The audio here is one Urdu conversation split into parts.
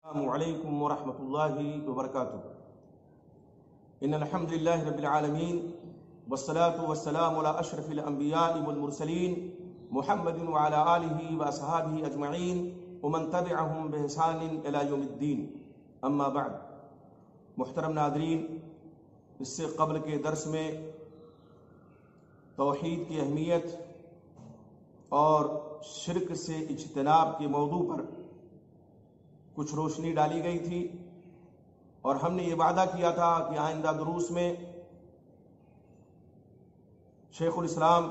السلام علیکم ورحمۃ اللہ وبرکاتہ۔ ان الحمد للہ رب العالمین والصلاة والسلام علی اشرف الانبیاء والمرسلین محمد وعلی آلہ واصحابہ اجمعین ومن تبعہم بإحسان الی یوم الدین، اما بعد۔ محترم ناظرین، اس سے قبل کے درس میں توحید کی اہمیت اور شرک سے اجتناب کے موضوع پر کچھ روشنی ڈالی گئی تھی، اور ہم نے یہ وعدہ کیا تھا کہ آئندہ دروس میں شیخ الاسلام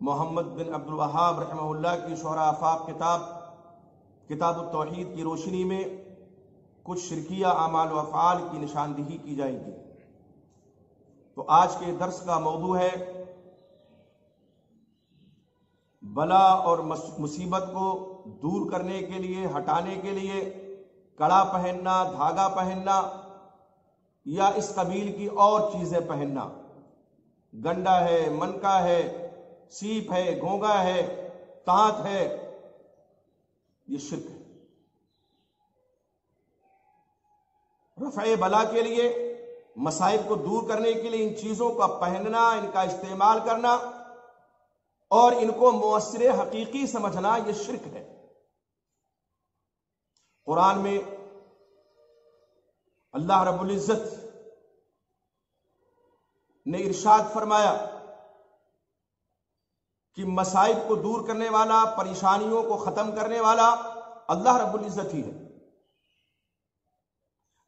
محمد بن عبد الوہاب رحمہ اللہ کی شعراء آفاق کتاب التوحید کی روشنی میں کچھ شرکیہ اعمال و افعال کی نشاندہی کی جائے گی۔ تو آج کے درس کا موضوع ہے بلا اور مصیبت کو دور کرنے کے لیے، ہٹانے کے لیے کڑا پہننا، دھاگا پہننا یا اس قبیل کی اور چیزیں پہننا۔ گنڈا ہے، منکا ہے، سیپ ہے، گھونگا ہے، تانت ہے، یہ شرک ہے۔ رفع بلا کے لیے، مصائب کو دور کرنے کے لیے ان چیزوں کا پہننا، ان کا استعمال کرنا اور ان کو مؤثر حقیقی سمجھنا، یہ شرک ہے۔ قرآن میں اللہ رب العزت نے ارشاد فرمایا کہ مصائب کو دور کرنے والا، پریشانیوں کو ختم کرنے والا اللہ رب العزت ہی ہے۔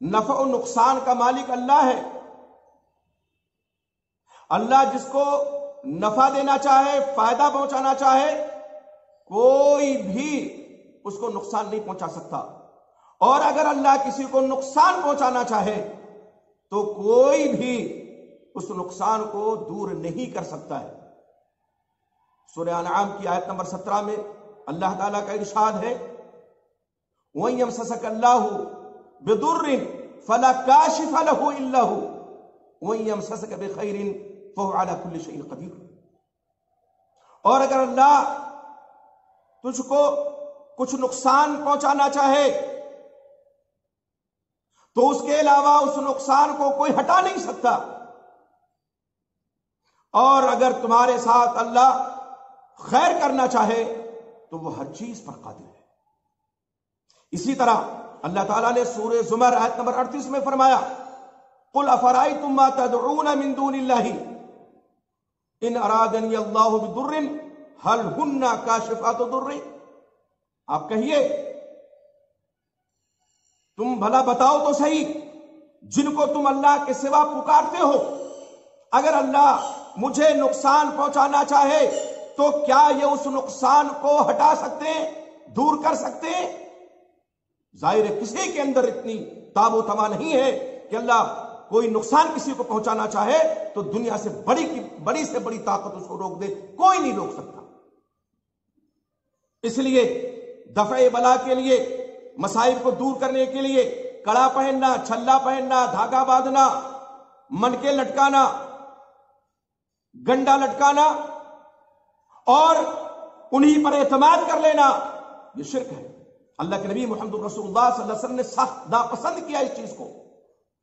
نفع و نقصان کا مالک اللہ ہے۔ اللہ جس کو نفع دینا چاہے، فائدہ پہنچانا چاہے، کوئی بھی اس کو نقصان نہیں پہنچا سکتا، اور اگر اللہ کسی کو نقصان پہنچانا چاہے تو کوئی بھی اس نقصان کو دور نہیں کر سکتا ہے۔ سورہ انعام کی آیت نمبر 17 میں اللہ تعالیٰ کا ارشاد ہے، وَإِن يَمْسَسْكَ اللَّهُ بِضُرٍّ فَلَا كَاشِفَ لَهُ إِلَّا هُوَ وَإِن يَمْسَسْكَ بِخَيْرٍ فَهُوَ عَلَى كُلِّ شَيْءٍ قَدِيرٌ۔ اور اگر اللہ تجھ کو کچھ نقصان پہنچانا چاہے تو اس کے علاوہ اس نقصان کو کوئی ہٹا نہیں سکتا، اور اگر تمہارے ساتھ اللہ خیر کرنا چاہے تو وہ ہر چیز پر قادر ہے۔ اسی طرح اللہ تعالیٰ نے سورہ زمر آیت نمبر 38 میں فرمایا، قُلْ أَفَرَأَيْتُم مَّا تَدْعُونَ مِن دُونِ اللَّهِ إِنْ أَرَادَنِيَ اللَّهُ بِضُرٍّ هَلْ هُنَّ كَاشِفَاتُ ضُرِّهِ۔ آپ کہیے، تم بھلا بتاؤ تو صحیح، جن کو تم اللہ کے سوا پکارتے ہو، اگر اللہ مجھے نقصان پہنچانا چاہے تو کیا یہ اس نقصان کو ہٹا سکتے ہیں، دور کر سکتے ہیں؟ ظاہر ہے کسی کے اندر اتنی تاب و تما نہیں ہے کہ اللہ کوئی نقصان کسی کو پہنچانا چاہے تو دنیا سے بڑی سے بڑی طاقت اس کو روک دے، کوئی نہیں روک سکتا۔ اس لیے دفع بلا کے لیے، مصائب کو دور کرنے کے لیے کڑا پہننا، چھلا پہننا، دھاگا باندھنا، منکے لٹکانا، گنڈا لٹکانا اور انہی پر اعتماد کر لینا، یہ شرک ہے۔ اللہ کے نبی محمد رسول اللہ صلی اللہ علیہ وسلم نے سخت ناپسند کیا اس چیز کو۔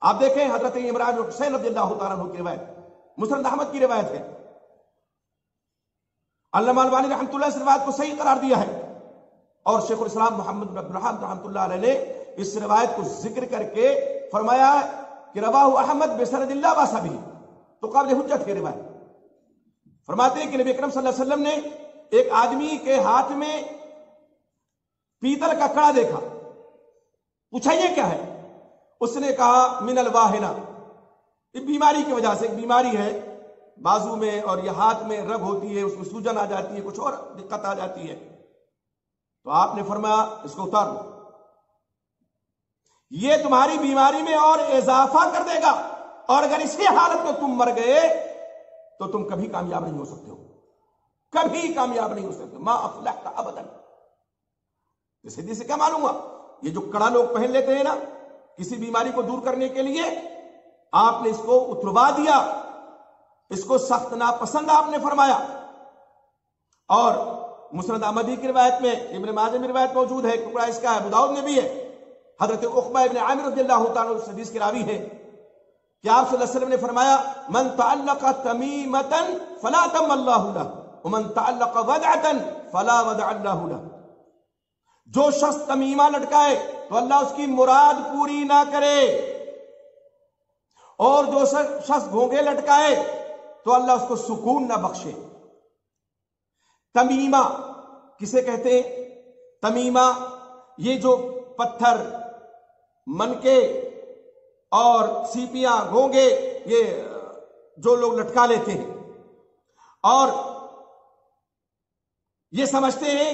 آپ دیکھیں حضرت عمران بن حسین رضی اللہ تعالیٰ عنہ کی روایت، مسند احمد کی روایت ہے۔ علامہ البانی رحمۃ اللہ اس روایت کو صحیح قرار دیا ہے، اور شیخ الاسلام محمد بن عبد الوہاب رحمۃ اللہ علیہ نے اس روایت کو ذکر کر کے فرمایا کہ رواہ احمد بسند اللہ واسع بھی، تو قابل حجت ہے روایت۔ فرماتے ہیں کہ نبی اکرم صلی اللہ علیہ وسلم نے ایک آدمی کے ہاتھ میں پیتل کا کڑا دیکھا، پوچھا یہ کیا ہے؟ اس نے کہا من الواہنہ، یہ بیماری کی وجہ سے، ایک بیماری ہے بازو میں اور یہ ہاتھ میں رگ ہوتی ہے، اس میں سوجن آ جاتی ہے، کچھ اور دقت آ جاتی ہے، تو آپ نے فرمایا اس کو اتار دو، یہ تمہاری بیماری میں اور اضافہ کر دے گا، اور اگر اسی حالت میں تم مر گئے تو تم کبھی کامیاب نہیں ہو سکتے ہو، کبھی کامیاب نہیں ہو سکتے، ما افلحت ابدا۔ اس حدیث سے کیا معلوم ہوا؟ یہ جو کڑا لوگ پہن لیتے ہیں نا کسی بیماری کو دور کرنے کے لیے، آپ نے اس کو اتروا دیا، اس کو سخت ناپسند آپ نے فرمایا۔ اور مسند احمدی کی روایت میں، ابن ماجہ میں روایت موجود ہے، ٹکڑا اس کا ہے، ابو داؤد میں بھی ہے حضرت عقبہ ابن عامر رضی اللہ تعالیٰ عنہ حدیث کے راوی ہے کہ آپ صلی اللہ علیہ وسلم نے فرمایا من تعلق تمیمتا فلا تم اللہ لہ ومن تعلق ودعتا فلا ودع اللہ لہ، جو شخص تمیمہ لٹکائے تو اللہ اس کی مراد پوری نہ کرے، اور جو شخص گھونگے لٹکائے تو اللہ اس کو سکون نہ بخشے۔ تمیمہ کسے کہتے ہیں؟ تمیمہ یہ جو پتھر، منکے اور سیپیاں، گھونگے یہ جو لوگ لٹکا لیتے ہیں اور یہ سمجھتے ہیں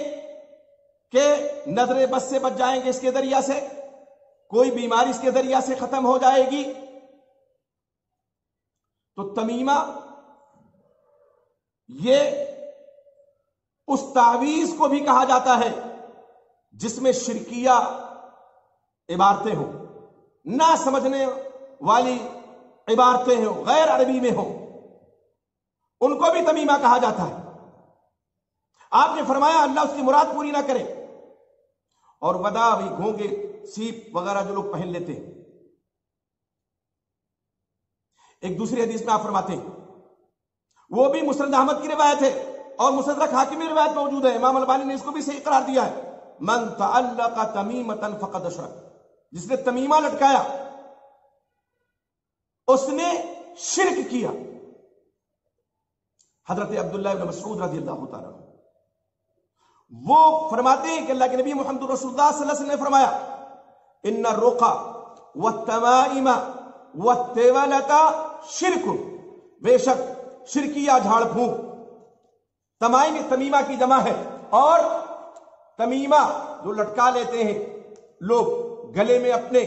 کہ نظر بد سے بچ جائیں گے، اس کے ذریعہ سے کوئی بیماری اس کے ذریعہ سے ختم ہو جائے گی، تو تمیمہ یہ اس تعویذ کو بھی کہا جاتا ہے جس میں شرکیہ عبارتیں ہوں، نہ سمجھنے والی عبارتیں ہوں، غیر عربی میں ہوں، ان کو بھی تمیمہ کہا جاتا ہے۔ آپ نے فرمایا اللہ اس کی مراد پوری نہ کرے۔ اور ودا بھی گھونگے، سیپ وغیرہ جو لوگ پہن لیتے ہیں۔ ایک دوسری حدیث میں آپ فرماتے ہیں، وہ بھی مسند احمد کی روایت ہے اور مستدرک حاکم کی روایت موجود ہے، امام البانی نے اس کو بھی صحیح قرار دیا ہے، من تعلق تمیمتا فقد اشرک، جس نے تمیمہ لٹکایا اس نے شرک کیا۔ حضرت عبداللہ بن مسعود رضی اللہ تعالیٰ وہ فرماتے ہیں کہ اللہ کے نبی محمد رسول اللہ صلی اللہ علیہ وسلم نے فرمایا ان الرقى والتمائم والتولۃ شرک، بے شک شرکیہ جھاڑ پھونک، تمائم تمیمہ کی جمع ہے، اور تمیمہ جو لٹکا لیتے ہیں لوگ گلے میں اپنے،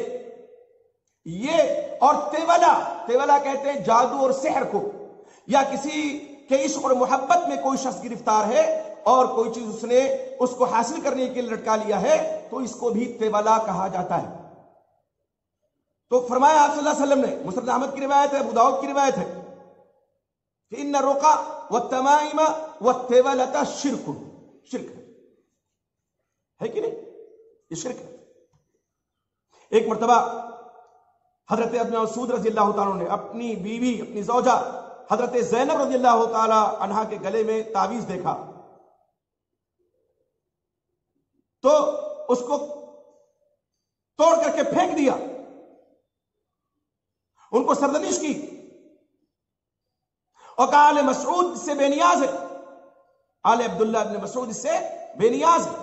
یہ اور تیولا کہتے ہیں جادو اور سحر کو، یا کسی کے عشق اور محبت میں کوئی شخص گرفتار ہے اور کوئی چیز اس نے اس کو حاصل کرنے کے لیے لٹکا لیا ہے تو اس کو بھی تیولا کہا جاتا ہے۔ تو فرمایا آپ صلی اللہ علیہ وسلم نے، مسند احمد کی روایت ہے، ابو داؤد کی روایت ہے کہ ان الرقى والتمائم والتولۃ شرک، شرک ہے کہ نہیں؟ یہ شرک ہے۔ ایک مرتبہ حضرت ابن مسعود رضی اللہ تعالیٰ نے اپنی بیوی، اپنی زوجہ حضرت زینب رضی اللہ تعالیٰ عنہا کے گلے میں تعویذ دیکھا تو اس کو توڑ کر کے پھینک دیا، ان کو سرزنش کی اور کہا آل مسعود اس سے بے نیاز ہے، آل عبداللہ ابن مسعود اس سے بے نیاز ہے۔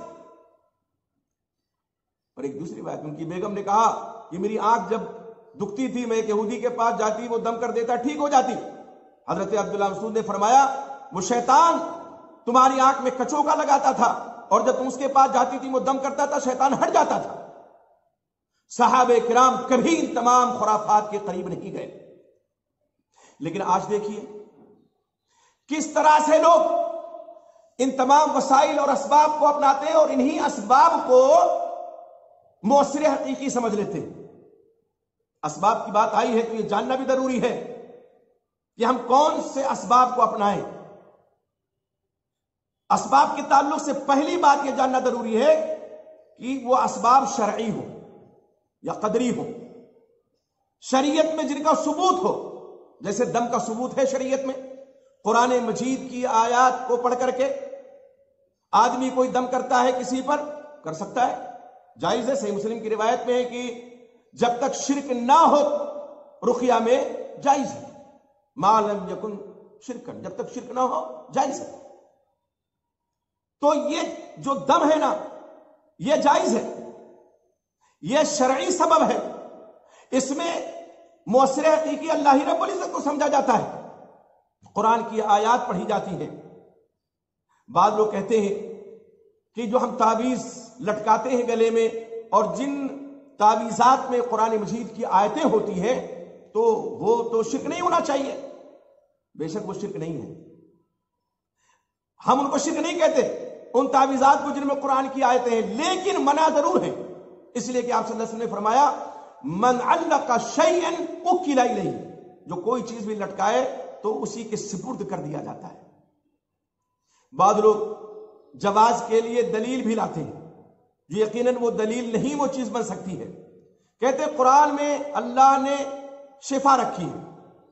اور ایک دوسری بات، ان کی بیگم نے کہا کہ میری آنکھ جب دکھتی تھی میں ایک یہودی کے پاس جاتی، وہ دم کر دیتا، ٹھیک ہو جاتی۔ حضرت عبداللہ مسعود نے فرمایا وہ شیطان تمہاری آنکھ میں کچوکا لگاتا تھا اور جب تم اس کے پاس جاتی تھی وہ دم کرتا تھا، شیطان ہٹ جاتا تھا۔ صحابہ کرام کبھی ان تمام خرافات کے قریب نہیں گئے، لیکن آج دیکھیے کس طرح سے لوگ ان تمام وسائل اور اسباب کو اپناتے ہیں اور انہی اسباب کو مؤثر حقیقی سمجھ لیتے ہیں۔ اسباب کی بات آئی ہے تو یہ جاننا بھی ضروری ہے کہ ہم کون سے اسباب کو اپنائیں۔ اسباب کے تعلق سے پہلی بات یہ جاننا ضروری ہے کہ وہ اسباب شرعی ہو یا قدری ہو، شریعت میں جن کا ثبوت ہو، جیسے دم کا ثبوت ہے شریعت میں، قرآن مجید کی آیات کو پڑھ کر کے آدمی کوئی دم کرتا ہے کسی پر، کر سکتا ہے، جائز ہے۔ صحیح مسلم کی روایت میں ہے کہ جب تک شرک نہ ہو رقیہ میں جائز ہے، ما لم یکن شرکن، جب تک شرک نہ ہو جائز ہے۔ تو یہ جو دم ہے نا یہ جائز ہے، یہ شرعی سبب ہے، اس میں مؤثر حقیقی اللہ رب العزت کو سمجھا جاتا ہے، قرآن کی آیات پڑھی جاتی ہیں۔ بعض لوگ کہتے ہیں کہ جو ہم تعویذ لٹکاتے ہیں گلے میں اور جن تعویذات میں قرآن مجید کی آیتیں ہوتی ہیں تو وہ تو شرک نہیں ہونا چاہیے، بے شک وہ شرک نہیں ہے، ہم ان کو شرک نہیں کہتے ان تعویذات کو جن میں قرآن کی آیتیں ہیں، لیکن منع ضرور ہے، اس لیے کہ آپ صلی اللہ علیہ وسلم نے فرمایا من علق شیئا اکل الیہ، جو کوئی چیز بھی لٹکائے تو اسی کے سپرد کر دیا جاتا ہے۔ بعض لوگ جواز کے لیے دلیل بھی لاتے ہیں، جو یقیناً وہ دلیل نہیں، وہ چیز بن سکتی ہے، کہتے قرآن میں اللہ نے شفا رکھی ہے،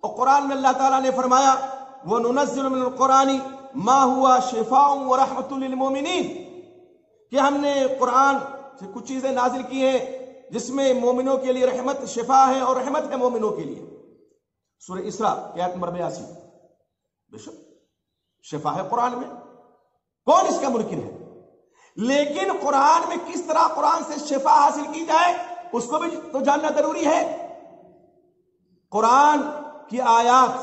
اور قرآن میں اللہ تعالیٰ نے فرمایا وَنُنَزِّلُ مِنَ الْقُرْآنِ مَا هُوَ شِفَاءٌ وَرَحْمَةٌ لِلْمُؤْمِنِينَ کہ ہم نے قرآن سے کچھ چیزیں نازل کی ہیں جس میں مومنوں کے لیے رحمت شفا ہے اور رحمت ہے مومنوں کے لیے۔ سورہ اسراء کی آیت نمبر 82۔ بے شک شفا ہے قرآن میں، کون اس کا منکر ہے؟ لیکن قرآن میں کس طرح قرآن سے شفا حاصل کی جائے اس کو بھی تو جاننا ضروری ہے۔ قرآن کی آیات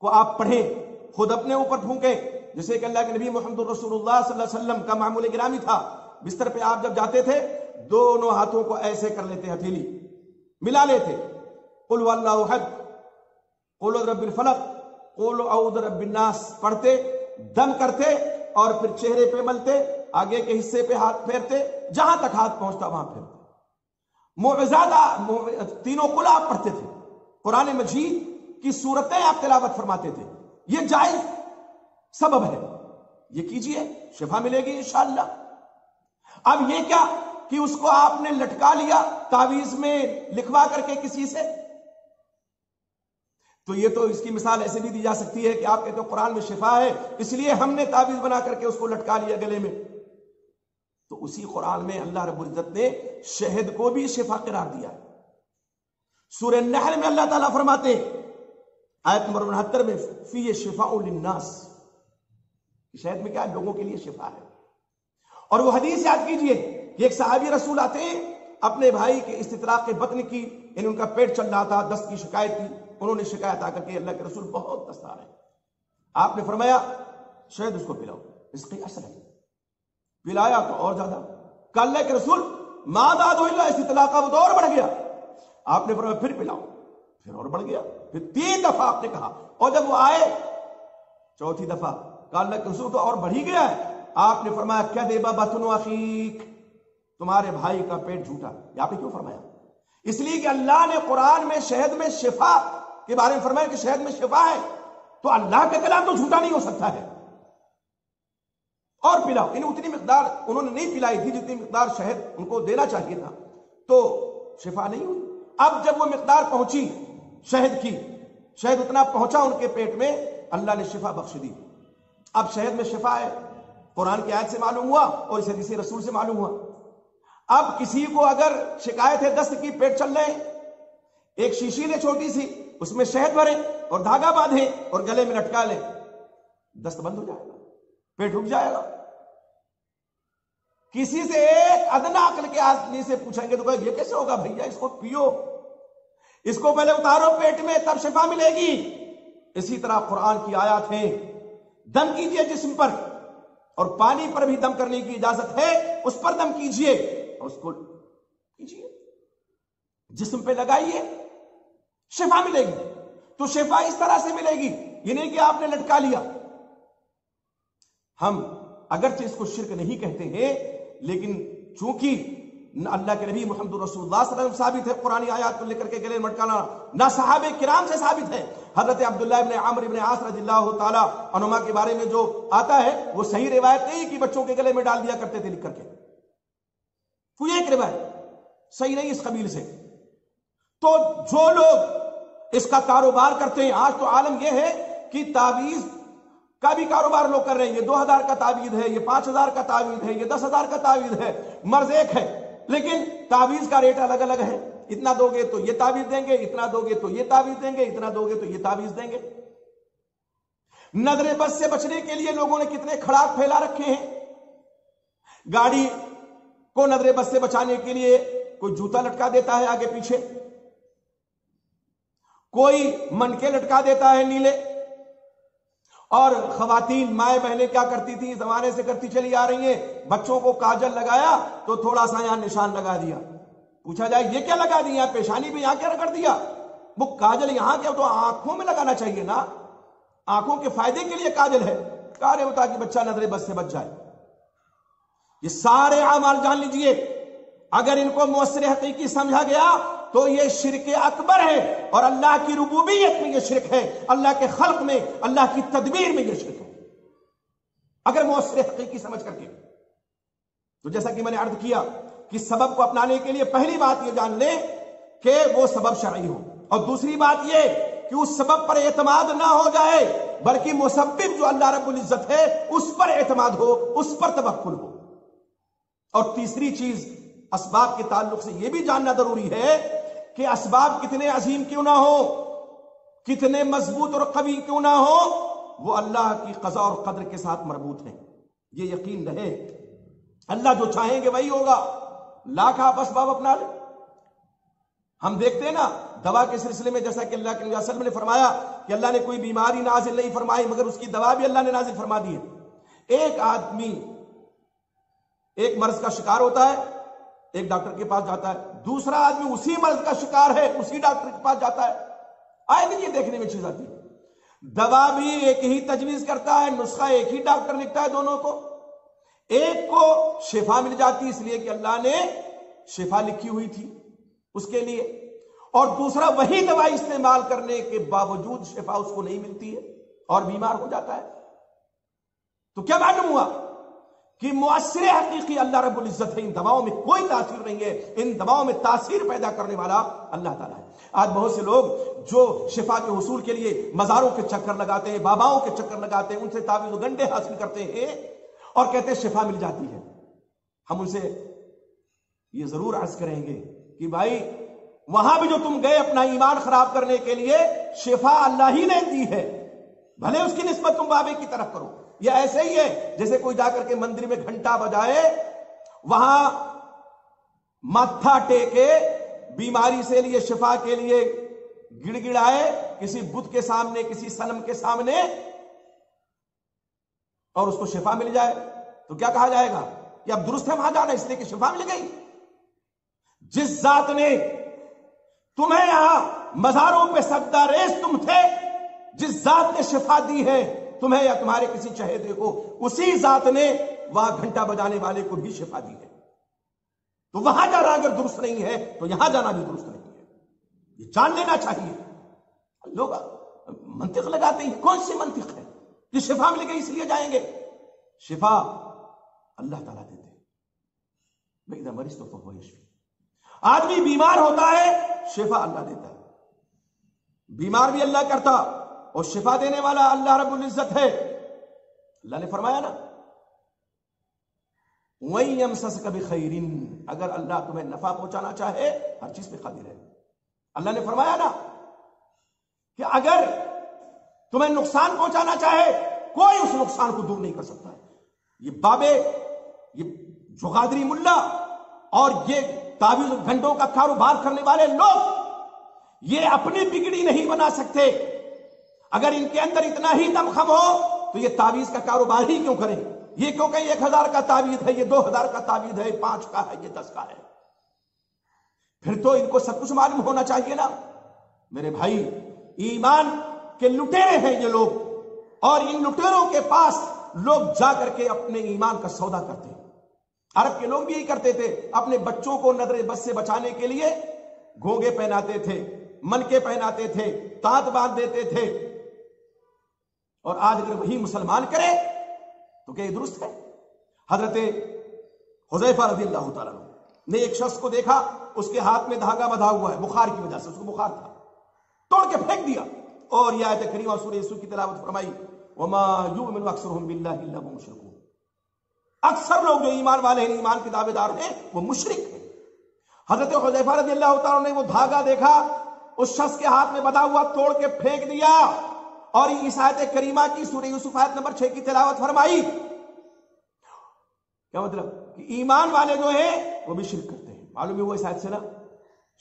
کو آپ پڑھیں، خود اپنے اوپر پھونکیں، جیسے کہ اللہ کے نبی محمد رسول اللہ صلی اللہ علیہ وسلم کا معمول گرامی تھا، بستر پہ آپ جب جاتے تھے دونوں ہاتھوں کو ایسے کر لیتے، ہتھیلی ملا لیتے، قل هو اللہ احد، قل اعوذ برب الفلق، قل اعوذ برب الناس پڑھتے، دم کرتے اور پھر چہرے پہ ملتے، آگے کے حصے پہ ہاتھ پھیرتے، جہاں تک ہاتھ پہنچتا وہاں پھیرتے۔ معوذات تینوں قل آپ پڑھتے تھے، قرآن مجید کی صورتیں آپ تلاوت فرماتے تھے، یہ جائز سبب ہے، یہ کیجئے شفا ملے گی انشاءاللہ۔ اب یہ کیا کہ اس کو آپ نے لٹکا لیا تعویذ میں لکھوا کر کے کسی سے، تو یہ تو اس کی مثال ایسے بھی دی جا سکتی ہے کہ آپ کہتے ہو قرآن میں شفا ہے اس لیے ہم نے تعویذ بنا کر کے اس کو لٹکا لیا گلے میں، تو اسی قرآن میں اللہ رب العزت نے شہد کو بھی شفا قرار دیا ہے۔ سورہ النحل میں اللہ تعالیٰ فرماتے ہیں آیت نمبر 69 میں فیہ شفاء للناس، شہد میں کیا لوگوں کے لیے شفا ہے۔ اور وہ حدیث یاد کیجئے کہ ایک صحابی رسول آتے ہیں اپنے بھائی کے استطراق بطن کی، یعنی ان کا پیٹ چل رہا تھا، دست کی شکایت تھی، انہوں نے شکایت آ کر کے اللہ کے رسول بہت دست آ رہے ہیں، آپ نے فرمایا شاید اس کو پلاؤ، اس کی اثر ہے، پلایا تو اور زیادہ، کہ اللہ کے رسول ماداد ہو اللہ استطلاق کا وہ اور بڑھ گیا، آپ نے فرمایا پھر پلاؤ، پھر اور بڑھ گیا، پھر 3 دفعہ آپ نے کہا، اور جب وہ آئے 4تھی دفعہ کہ اللہ کے رسول تو اور بڑھ ہی گیا ہے، آپ نے فرمایا کذب بطن اخیک، تمہارے بھائی کا پیٹ جھوٹا۔ یہ آپ نے کیوں فرمایا؟ اس لیے کہ اللہ نے قرآن میں شہد میں شفا کے بارے میں فرمایا کہ شہد میں شفا ہے، تو اللہ کا کلام تو جھوٹا نہیں ہو سکتا ہے، اور پلاؤ۔ انہیں اتنی مقدار انہوں نے نہیں پلائی تھی جتنی مقدار شہد ان کو دینا چاہیے تھا، تو شفا نہیں ہوئی۔ اب جب وہ مقدار پہنچی شہد کی، شہد اتنا پہنچا ان کے پیٹ میں، اللہ نے شفا بخش دی۔ اب شہد میں شفا ہے، قرآن کی آیت سے معلوم ہوا اور اس حدیث رسول سے معلوم ہوا۔ اب کسی کو اگر شکایت ہے دست کی، پیٹ چل رہے، ایک شیشی لے چھوٹی سی، اس میں شہد بھریں اور دھاگا باندھیں اور گلے میں لٹکا لیں، دست بند ہو جائے گا، پیٹ رک جائے گا۔ کسی سے ایک ادنا عقل کے آدمی سے پوچھیں گے تو کہے یہ کیسے ہوگا بھیا، اس کو پیو، اس کو پہلے اتارو پیٹ میں تب شفا ملے گی۔ اسی طرح قرآن کی آیات ہیں، دم کیجئے جسم پر، اور پانی پر بھی دم کرنے کی اجازت ہے، اس پر دم کیجئے اور اس کو کیجئے، جسم پہ لگائیے، شفا ملے گی۔ تو شفا اس طرح سے ملے گی، یہ نہیں کہ آپ نے لٹکا لیا۔ ہم اگرچہ اس کو شرک نہیں کہتے ہیں، لیکن چونکہ اللہ کے نبی محمد رسول اللہ صلی اللہ علیہ وسلم ثابت ہے قرآن آیات کو لے کر کے گلے میں لٹکانا، نہ صحابہ کرام سے ثابت ہے۔ حضرت عبداللہ ابن عمرو ابن عاص رضی اللہ تعالی عنہما کے بارے میں جو آتا ہے وہ صحیح روایت نہیں کہ بچوں کے گلے میں ڈال دیا کرتے تھے لکھ کر کے، کوئی ایک روایت صحیح نہیں اس قبیل سے۔ تو جو لوگ اس کا کاروبار کرتے ہیں، آج تو عالم یہ ہے کہ تعویذ کا بھی کاروبار لوگ کر رہے ہیں، یہ 2000 کا تعویذ ہے، یہ 5000 کا تعویذ ہے، یہ 10,000 کا تعویذ ہے، مرض ایک ہے، لیکن تعویذ کا ریٹ الگ الگ ہے، اتنا دو گے تو یہ تعویذ دیں گے، اتنا دو گے تو یہ تعویذ دیں گے، اتنا دو گے تو یہ تعویذ دیں گے۔ نظر بد سے بچنے کے لیے لوگوں نے کتنے کھڑاک پھیلا رکھے ہیں، گاڑی کو نظر بد سے بچانے کے لیے کوئی جوتا لٹکا دیتا ہے آگے پیچھے، کوئی منکے لٹکا دیتا ہے نیلے، اور خواتین مائیں بہنیں کیا کرتی تھی، زمانے سے کرتی چلی آ رہی ہیں، بچوں کو کاجل لگایا تو تھوڑا سا یہاں نشان لگا دیا، پوچھا جائے یہ کیا لگا دیا، پیشانی پہ یہاں کیا رگڑ دیا، وہ کاجل یہاں کیا، تو آنکھوں میں لگانا چاہیے نا، آنکھوں کے فائدے کے لیے کاجل ہے، کہا رہے ہوتا کہ بچہ نظر بد سے بچ جائے۔ یہ سارے اعمال جان لیجئے، اگر ان کو مؤثر حقیقی سمجھا گیا تو یہ شرک اکبر ہے، اور اللہ کی ربوبیت میں یہ شرک ہے، اللہ کے خلق میں، اللہ کی تدبیر میں یہ شرک ہے، اگر مؤثر حقیقی سمجھ کر کے۔ تو جیسا کہ میں نے عرض کیا کہ سبب کو اپنانے کے لیے پہلی بات یہ جان لیں کہ وہ سبب شرعی ہو، اور دوسری بات یہ کہ اس سبب پر اعتماد نہ ہو جائے بلکہ مسبب جو اللہ رب العزت ہے اس پر اعتماد ہو، اس پر توکل ہو۔ اور تیسری چیز اسباب کے تعلق سے یہ بھی جاننا ضروری ہے کہ اسباب کتنے عظیم کیوں نہ ہو، کتنے مضبوط اور قوی کیوں نہ ہو، وہ اللہ کی قضاء اور قدر کے ساتھ مربوط ہیں۔ یہ یقین رہے اللہ جو چاہیں گے وہی ہوگا، لاکھ آپ اسباب اپنا لیں۔ ہم دیکھتے ہیں نا دوا کے سلسلے میں، جیسا کہ اللہ کے نبی صلی اللہ علیہ وسلم نے فرمایا کہ اللہ نے کوئی بیماری نازل نہیں فرمائی مگر اس کی دوا بھی اللہ نے نازل فرما دی ہے۔ ایک آدمی ایک مرض کا شکار ہوتا ہے، ایک ڈاکٹر کے پاس جاتا ہے، دوسرا آدمی اسی مرض کا شکار ہے، اسی ڈاکٹر کے پاس جاتا ہے۔ آئے دن یہ دیکھنے میں چیز آتی ہے، دوا بھی ایک ہی تجویز کرتا ہے، نسخہ ایک ہی ڈاکٹر لکھتا ہے دونوں کو، ایک کو شفا مل جاتی اس لیے کہ اللہ نے شفا لکھی ہوئی تھی اس کے لیے، اور دوسرا وہی دوائی استعمال کرنے کے باوجود شفا اس کو نہیں ملتی ہے اور بیمار ہو جاتا ہے۔ تو کیا معلوم ہوا کہ مؤثر حقیقی اللہ رب العزت ہے، ان دواؤں میں کوئی تاثیر نہیں ہے، ان دواؤں میں تاثیر پیدا کرنے والا اللہ تعالیٰ ہے۔ آج بہت سے لوگ جو شفا کے حصول کے لیے مزاروں کے چکر لگاتے ہیں، باباؤں کے چکر لگاتے ہیں، ان سے تعویذ و گنڈے حاصل کرتے ہیں اور کہتے ہیں شفا مل جاتی ہے۔ ہم ان سے یہ ضرور عرض کریں گے کہ بھائی وہاں بھی جو تم گئے اپنا ایمان خراب کرنے کے لیے، شفا اللہ ہی نے دی ہے، بھلے اس کی نسبت تم بابے کی طرف کرو۔ یہ ایسے ہی ہے جیسے کوئی جا کر کے مندر میں گھنٹا بجائے، وہاں ماتھا ٹیکے، بیماری سے لیے شفا کے لیے گڑ گڑائے کسی بت کے سامنے، کسی صنم کے سامنے، اور اس کو شفا مل جائے تو کیا کہا جائے گا کہ اب درست ہے وہاں جانا اس لیے کہ شفا مل گئی۔ جس ذات نے تمہیں یہاں مزاروں پہ سجدہ ریز تم تھے، جس ذات نے شفا دی ہے تمہیں یا تمہارے کسی چہیتے کو، اسی ذات نے وہاں گھنٹا بجانے والے کو بھی شفا دی ہے۔ تو وہاں جانا اگر درست نہیں ہے تو یہاں جانا بھی درست نہیں ہے، یہ جان لینا چاہیے۔ لوگ منطق لگاتے ہیں، کون سی منطق ہے؟ یہ شفا مل گئی اس لیے جائیں گے۔ شفا اللہ تعالیٰ دیتے ہیں، وَإِذَا مَرِضْتُ فَهُوَ يَشْفِينِ۔ آدمی بیمار ہوتا ہے، شفا اللہ دیتا ہے، بیمار بھی اللہ کرتا اور شفا دینے والا اللہ رب العزت ہے۔ اللہ نے فرمایا نا وَإِن يَمْسَسْكَ بِخَيْرٍ، اگر اللہ تمہیں نفع پہنچانا چاہے ہر چیز پہ قادر ہے۔ اللہ نے فرمایا نا کہ اگر تمہیں نقصان پہنچانا چاہے کوئی اس نقصان کو دور نہیں کر سکتا ہے۔ یہ بابے، یہ جغادری ملا اور یہ تعویذ گھنٹوں کا کاروبار کرنے والے لوگ یہ اپنی بگڑی نہیں بنا سکتے۔ اگر ان کے اندر اتنا ہی دمخم ہو تو یہ تعویذ کا کاروبار ہی کیوں کریں؟ یہ کیوں کہ 1000 کا تعویذ ہے، یہ 2000 کا تعویذ ہے، 5 کا ہے، یہ 10 کا ہے؟ پھر تو ان کو سب کچھ معلوم ہونا چاہیے نا میرے بھائی۔ ایمان کے لٹیرے ہیں یہ لوگ، اور ان لٹیروں کے پاس لوگ جا کر کے اپنے ایمان کا سودا کرتے ہیں۔ عرب کے لوگ بھی یہی کرتے تھے، اپنے بچوں کو نظر بد سے بچانے کے لیے گھونگے پہناتے تھے، منکے پہناتے تھے، تانت باندھ دیتے تھے۔ اور آج اگر وہی مسلمان کرے تو کیا یہ درست ہے؟ حضرت حذیفہ رضی اللہ تعالیٰ نے ایک شخص کو دیکھا، اس کے ہاتھ میں دھاگا بندھا ہوا ہے، بخار کی وجہ سے اس کو بخار تھا، توڑ کے پھینک دیا، اور یہ آیت کریمہ سورہ یوسف کی تلاوت فرمائی وَمَا يُؤْمِنُ أَكْثَرُهُم بِاللَّهِ إِلَّا وَهُمْ مُشْرِكُونَ۔ اکثر لوگ جو ایمان والے ہیں، ایمان کے دعوے دار ہیں، وہ مشرک ہیں۔ حضرت حذیفہ رضی اللہ تعالیٰ نے وہ دھاگا دیکھا اس شخص کے ہاتھ میں بندھا ہوا، توڑ کے پھینک دیا، اور اس آیت کریمہ کی سورہ یوسف آیت نمبر 6 کی تلاوت فرمائی۔ کیا مطلب؟ کہ ایمان والے جو ہیں وہ بھی شرک کرتے ہیں۔ معلوم ہے وہ اس آیت سے نا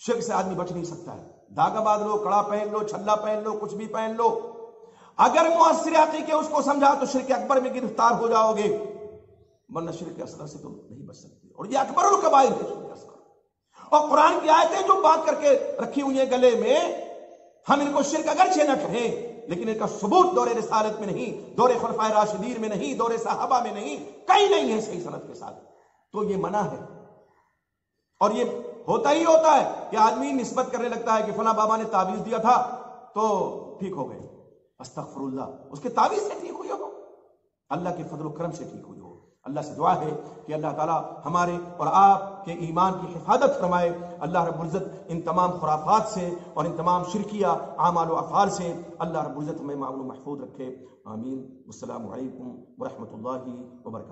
شرک سے آدمی بچ نہیں سکتا ہے۔ دھاگا باندھ لو، کڑا پہن لو، چھلا پہن لو، کچھ بھی پہن لو، اگر مؤثر حقیقی اس کو سمجھا تو شرک اکبر میں گرفتار ہو جاؤ گے، ورنہ شرک اصغر سے تم نہیں بچ سکتے، اور یہ اکبر الکبائر ہے شرک اصغر۔ اور قرآن کی آیتیں جو باندھ کر کے رکھی ہوئی ہیں گلے میں، ہم ان کو شرک اگرچہ نہ کہیں لیکن ان کا ثبوت دور رسالت میں نہیں، دور خلفائے راشدین میں نہیں، دور صحابہ میں نہیں، کہیں نہیں ہے صحیح سند کے ساتھ، تو یہ منع ہے۔ اور یہ ہوتا ہی ہوتا ہے کہ آدمی نسبت کرنے لگتا ہے کہ فلاں بابا نے تعویذ دیا تھا تو ٹھیک ہو گئے، استغفر اللہ، اس کے تعویذ سے ٹھیک ہوئی ہو، اللہ کے فضل و کرم سے ٹھیک ہوئی ہو۔ اللہ سے دعا ہے کہ اللہ تعالیٰ ہمارے اور آپ کے ایمان کی حفاظت فرمائے. اللہ رب العزت ان تمام خرافات سے اور ان تمام شرکیہ اعمال و افعال سے اللہ رب العزت ہمیں معمول و محفوظ رکھے. آمین. السلام علیکم ورحمۃ اللہ وبرکاتہ.